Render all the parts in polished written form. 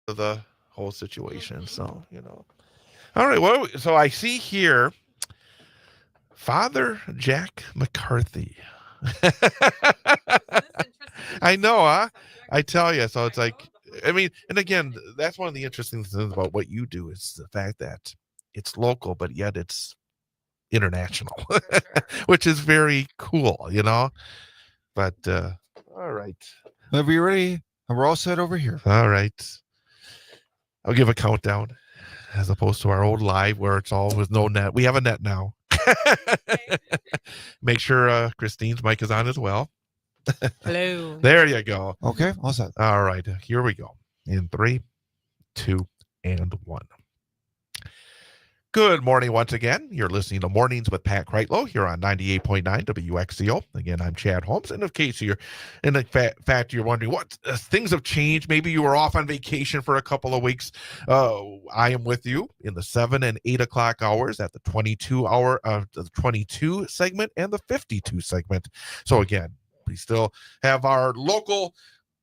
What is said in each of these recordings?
of the whole situation. So, All right. Well, so I see here Father Jack McCarthy. I know, huh? I tell you. So it's like, I mean, and again, that's one of the interesting things about what you do is the fact that it's local, but yet it's international, which is very cool. But all right. Whenever you're ready, we're all set over here. All right. I'll give a countdown as opposed to our old live where it's all with no net. We have a net now. Make sure Christine's mic is on as well. Hello. There you go. Okay, all set. All right. Here we go. In 3, 2, and 1. Good morning once again. You're listening to Mornings with Pat Kreitlow here on 98.9 WXCO. Again, I'm Chad Holmes. And in case fact you're wondering what things have changed, maybe you were off on vacation for a couple of weeks. I am with you in the 7 and 8 o'clock hours at the 22 segment and the 52 segment. So again, we still have our local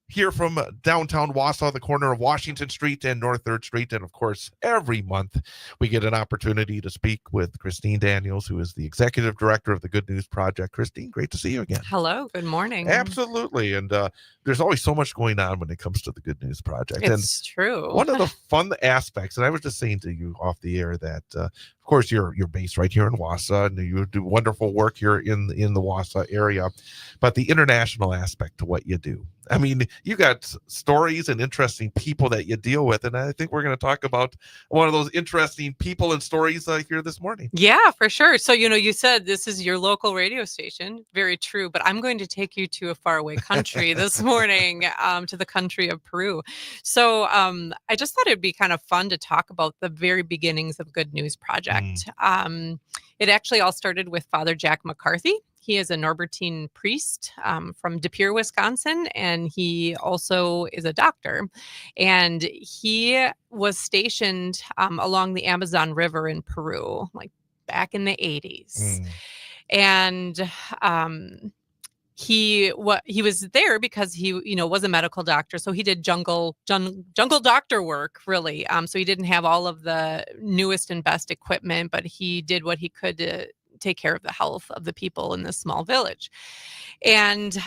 here from downtown Wausau, the corner of Washington Street and North 3rd Street. And of course, every month we get an opportunity to speak with Christine Daniels, who is the executive director of the Good News Project. Christine, great to see you again. Hello. Good morning. Absolutely. And there's always so much going on when it comes to the Good News Project. It's true. One of the fun aspects, and I was just saying to you off the air that, of course, you're based right here in Wausau, and you do wonderful work here in the Wausau area, but the international aspect to what you do. I mean, you got stories and interesting people that you deal with, and I think we're going to talk about one of those interesting people and stories here this morning. Yeah, for sure. So, you said this is your local radio station. Very true. But I'm going to take you to a faraway country this morning, to the country of Peru. So I just thought it'd be kind of fun to talk about the very beginnings of Good News Project. It actually all started with Father Jack McCarthy. He is a Norbertine priest from De Pere, Wisconsin, and he also is a doctor. And he was stationed along the Amazon River in Peru, like back in the 80s. And he was there because he was a medical doctor, so he did jungle doctor work, really. So he didn't have all of the newest and best equipment, but he did what he could to take care of the health of the people in this small village. And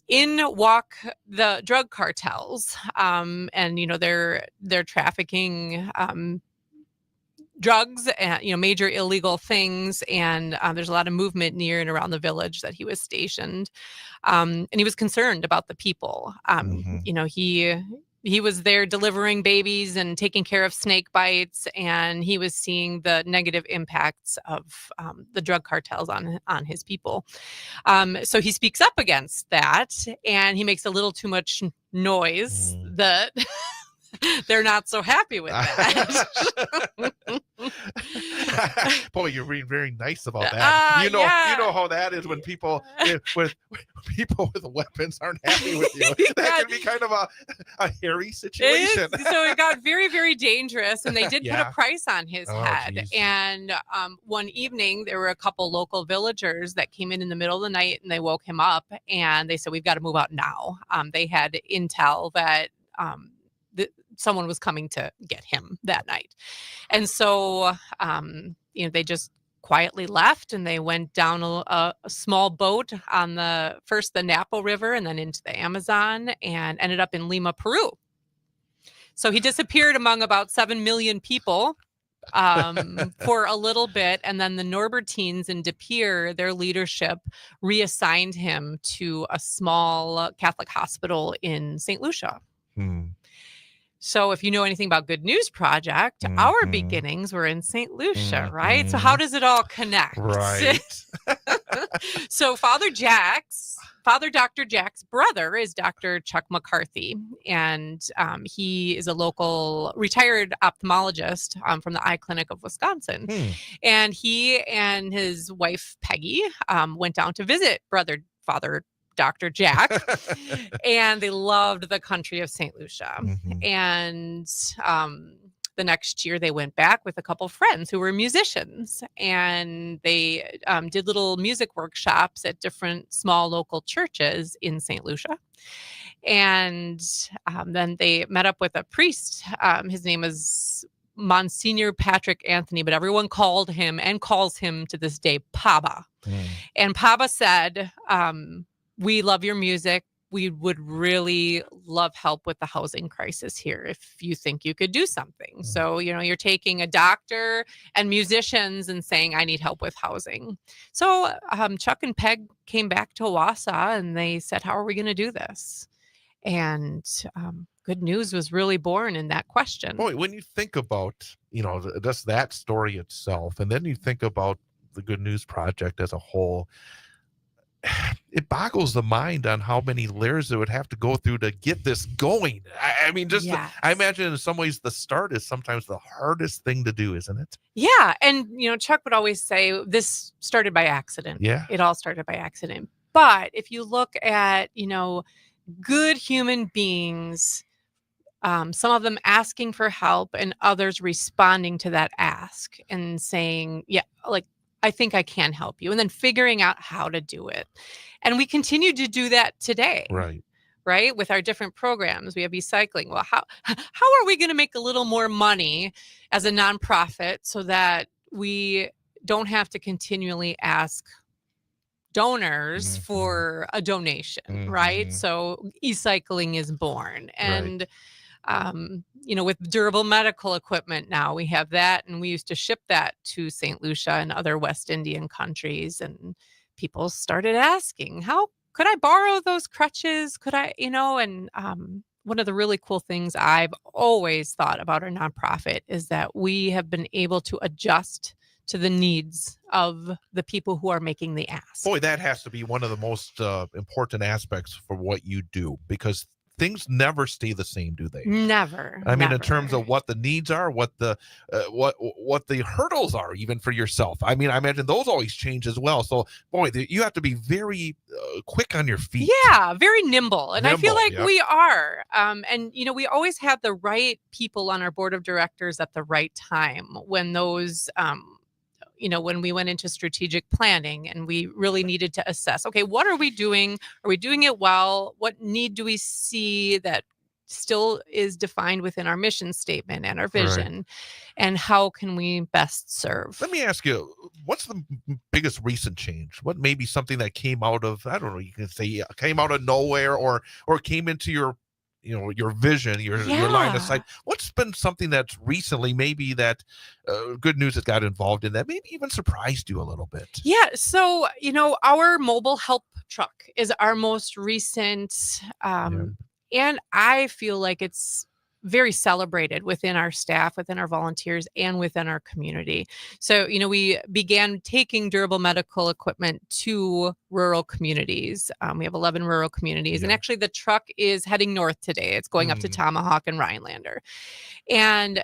in walk the drug cartels, and they're trafficking drugs and major illegal things, and there's a lot of movement near and around the village that he was stationed, and he was concerned about the people. He was there delivering babies and taking care of snake bites, and he was seeing the negative impacts of the drug cartels on his people. So he speaks up against that, and he makes a little too much noise that they're not so happy with that. Boy, you're being very nice about that. You know how that is when people with weapons aren't happy with you. That can be kind of a hairy situation. So it got very, very dangerous, and they did put a price on his head. Geez. And one evening, there were a couple local villagers that came in the middle of the night, and they woke him up, and they said, "We've got to move out now." They had intel that someone was coming to get him that night. And so, they just quietly left, and they went down a small boat on the Napo River and then into the Amazon, and ended up in Lima, Peru. So he disappeared among about 7 million people for a little bit. And then the Norbertines in De Pere, their leadership reassigned him to a small Catholic hospital in St. Lucia. So if you know anything about Good News Project, our beginnings were in St. Lucia, right? So how does it all connect? Right. So Father Dr. Jack's brother is Dr. Chuck McCarthy, and he is a local retired ophthalmologist from the Eye Clinic of Wisconsin. And he and his wife, Peggy, went down to visit Father Dr. Jack, and they loved the country of St. Lucia. And the next year they went back with a couple friends who were musicians, and they did little music workshops at different small local churches in St. Lucia. And then they met up with a priest. His name is Monsignor Patrick Anthony, but everyone called him and calls him to this day Paba. And Paba said, we love your music. We would really love help with the housing crisis here if you think you could do something. So, you're taking a doctor and musicians and saying, I need help with housing. So Chuck and Peg came back to Wausau and they said, how are we going to do this? And Good News was really born in that question. Boy, when you think about, just that story itself, and then you think about the Good News Project as a whole, it boggles the mind on how many layers it would have to go through to get this going. I mean, Yes. I imagine in some ways the start is sometimes the hardest thing to do, isn't it? Yeah. And, Chuck would always say this started by accident. Yeah. It all started by accident. But if you look at, good human beings, some of them asking for help and others responding to that ask and saying, yeah, like, I think I can help you. And then figuring out how to do it. And we continue to do that today. Right. With our different programs, we have recycling. Well, how are we going to make a little more money as a nonprofit so that we don't have to continually ask donors for a donation, right? So e-cycling is born. And with durable medical equipment now, we have that, and we used to ship that to St. Lucia and other West Indian countries, and people started asking, how could I borrow those crutches? Could I, and one of the really cool things I've always thought about our nonprofit is that we have been able to adjust to the needs of the people who are making the ask. Boy, that has to be one of the most important aspects for what you do, because things never stay the same, do they? Never. I mean, in terms of what the needs are, what the hurdles are, even for yourself. I mean, I imagine those always change as well. So, boy, you have to be very quick on your feet. Yeah, very nimble. And I feel like yep. we are. And we always have the right people on our board of directors at the right time when those when we went into strategic planning and we really needed to assess, okay, what are we doing? Are we doing it well? What need do we see that still is defined within our mission statement and our vision? Right. And how can we best serve? Let me ask you, what's the biggest recent change? What may be something that came out of, I don't know, you can say came out of nowhere or came into your vision, your line of sight. What's been something that's recently maybe that Good News has got involved in that maybe even surprised you a little bit? Yeah. So, our mobile help truck is our most recent. And I feel like it's very celebrated within our staff, within our volunteers, and within our community. So, we began taking durable medical equipment to rural communities. We have 11 rural communities. And actually the truck is heading north today. It's going up to Tomahawk and Rhinelander. And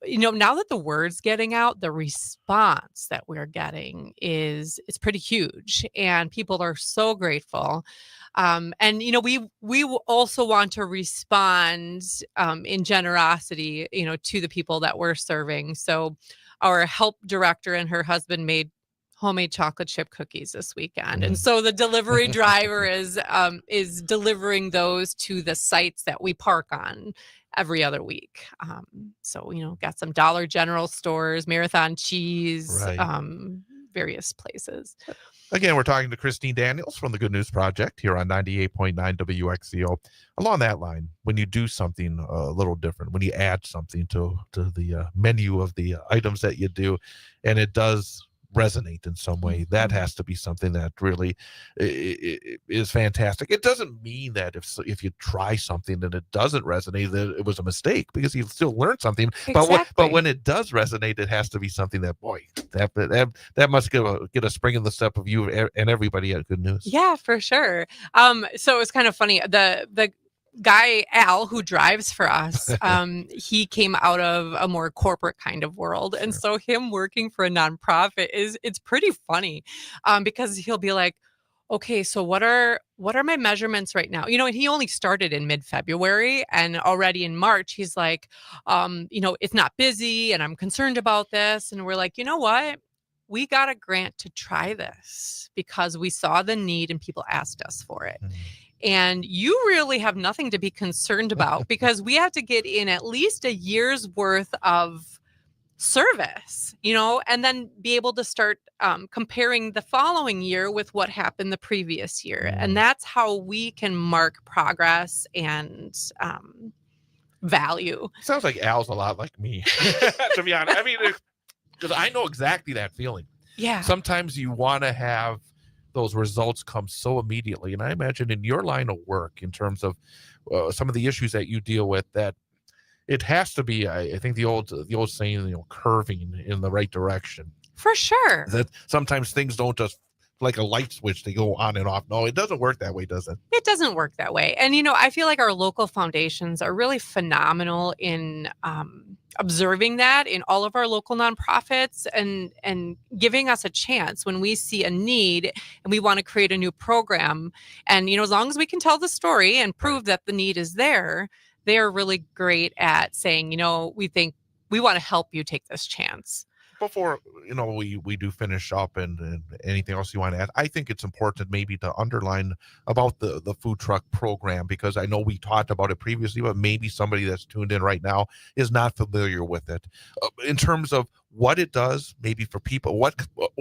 now that the word's getting out, the response that we're getting it's pretty huge, and people are so grateful. And we also want to respond in generosity, to the people that we're serving. So our help director and her husband made homemade chocolate chip cookies this weekend. And so the delivery driver is delivering those to the sites that we park on every other week. So, got some Dollar General stores, Marathon Cheese, various places. Again, we're talking to Christine Daniels from the Good News Project here on 98.9 WXCO. Along that line, when you do something a little different, when you add something to the menu of the items that you do, and it does resonate in some way, that has to be something that really is fantastic. It doesn't mean that if you try something and it doesn't resonate, that it was a mistake, because you still learn something. Exactly. But when it does resonate, it has to be something that, boy, that must get a spring in the step of you and everybody at Good News. Yeah, for sure. So it's kind of funny. The guy Al, who drives for us, he came out of a more corporate kind of world, and so him working for a nonprofit it's pretty funny, because he'll be like, okay, so what are my measurements right now? And he only started in mid-February, and already in March he's like, it's not busy, and I'm concerned about this. And we're like, you know what? We got a grant to try this because we saw the need and people asked us for it. And you really have nothing to be concerned about because we have to get in at least a year's worth of service, and then be able to start comparing the following year with what happened the previous year. And that's how we can mark progress and value. Sounds like Al's a lot like me, to be honest. I mean, because I know exactly that feeling. Yeah. Sometimes you want to have those results come so immediately. And I imagine in your line of work, in terms of some of the issues that you deal with, that it has to be, I think the old saying, curving in the right direction. For sure. That sometimes things don't just like a light switch, they go on and off. No, it doesn't work that way, does it? It doesn't work that way. And, I feel like our local foundations are really phenomenal in observing that in all of our local nonprofits and giving us a chance when we see a need and we want to create a new program. And, as long as we can tell the story and prove that the need is there, they are really great at saying, we think we want to help you take this chance. Before we do finish up and anything else you want to add, I think it's important maybe to underline about the food truck program, because I know we talked about it previously, but maybe somebody that's tuned in right now is not familiar with it. In terms of what it does, maybe for people,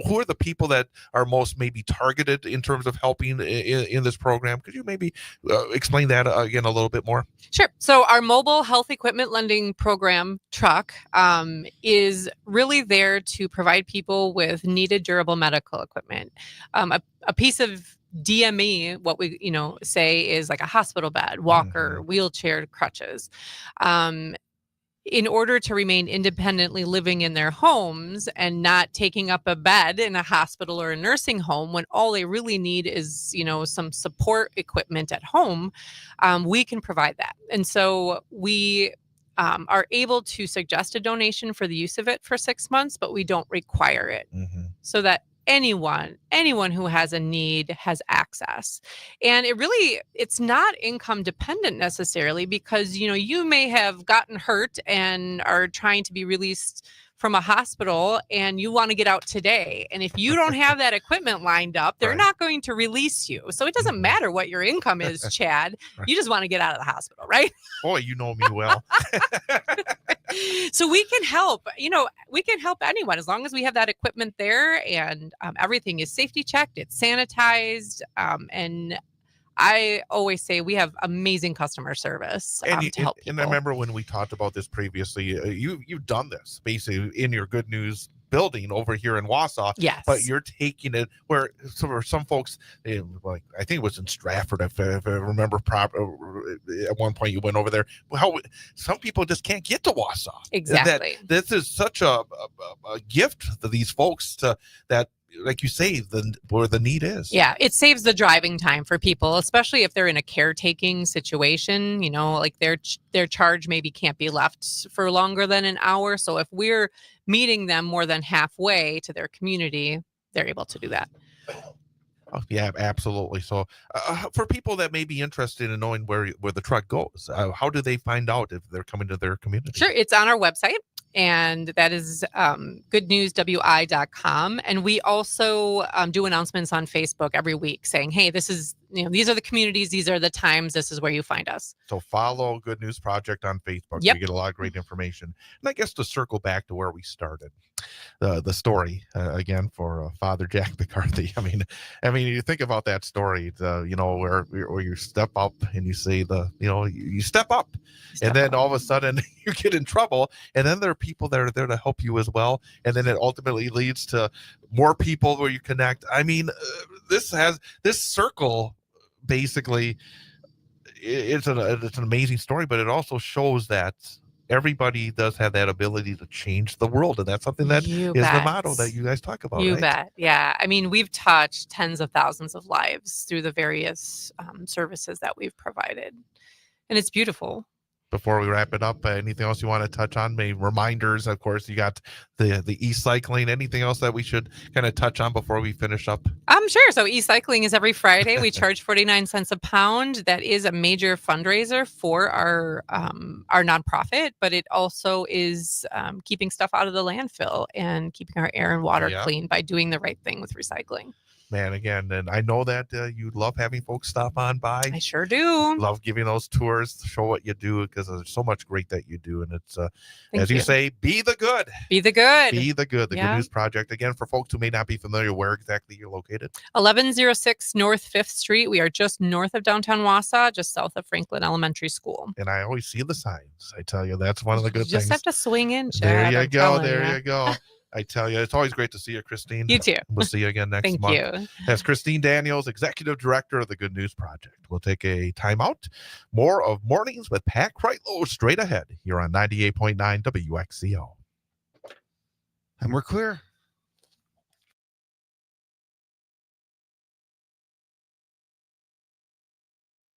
who are the people that are most maybe targeted in terms of helping in this program? Could you maybe explain that again a little bit more? Sure. So our mobile health equipment lending program truck is really there to provide people with needed durable medical equipment. A piece of DME, what we say is like a hospital bed, walker, wheelchair, crutches. In order to remain independently living in their homes and not taking up a bed in a hospital or a nursing home when all they really need is, some support equipment at home, we can provide that. And so we are able to suggest a donation for the use of it for 6 months, but we don't require it, so that anyone who has a need has access. And it's not income dependent necessarily, because you may have gotten hurt and are trying to be released from a hospital and you want to get out today, and if you don't have that equipment lined up, they're not going to release you. So it doesn't matter what your income is, Chad. You just want to get out of the hospital, right? Boy, you know me well. So we can help, we can help anyone as long as we have that equipment there, and everything is safety checked, it's sanitized, and I always say we have amazing customer service to help people. And I remember when we talked about this previously, you've done this basically in your Good News building over here in Wausau. Yes. But you're taking it where for some folks, like I think it was in Stratford, if I remember at one point you went over there. How some people just can't get to Wausau. Exactly. This is such a gift to these folks that, like you say, where the need is. Yeah, it saves the driving time for people, especially if they're in a caretaking situation. Like their charge maybe can't be left for longer than an hour. So if we're meeting them more than halfway to their community, they're able to do that. Oh, yeah, absolutely. So for people that may be interested in knowing where the truck goes, how do they find out if they're coming to their community? Sure, it's on our website. And that is goodnewswi.com. And we also do announcements on Facebook every week saying, hey, this is, these are the communities, these are the times, this is where you find us. So follow Good News Project on Facebook. Yep. You get a lot of great information. And I guess to circle back to where we started, the story again for Father Jack McCarthy. I mean, you think about that story, where you step up and you say you step up, and then all of a sudden you get in trouble, and then there are people that are there to help you as well, and then it ultimately leads to more people where you connect. I mean, this circle basically. It's an amazing story, but it also shows that everybody does have that ability to change the world, and that's something that is the motto that you guys talk about. You bet. Yeah. I mean, we've touched tens of thousands of lives through the various services that we've provided, and it's beautiful. Before we wrap it up, anything else you want to touch on? Maybe reminders, of course, you got the e-cycling. Anything else that we should kind of touch on before we finish up? Sure. So e-cycling is every Friday. We charge 49 cents a pound. That is a major fundraiser for our nonprofit, but it also is keeping stuff out of the landfill and keeping our air and water clean by doing the right thing with recycling. man, again, and I know that you love having folks stop on by. I sure do. Love giving those tours, show what you do, because there's so much great that you do. And it's, Thank as you say, be the good. Be the good. Be the good. The Yeah. Good News Project. Again, for folks who may not be familiar, where exactly you're located. 1106 North 5th Street. We are just north of downtown Wausau, just south of Franklin Elementary School. And I always see the signs. I tell you, that's one of the good You just things. have to swing in, Chad. There you I'm go. telling There ya. you go. I tell you, it's always great to see you, Christine. You too. We'll see you again next Thank month. you. That's Christine Daniels, Executive Director of the Good News Project. We'll take a timeout. More of Mornings with Pat Kreitlow straight ahead here on 98.9 WXCO. And we're clear.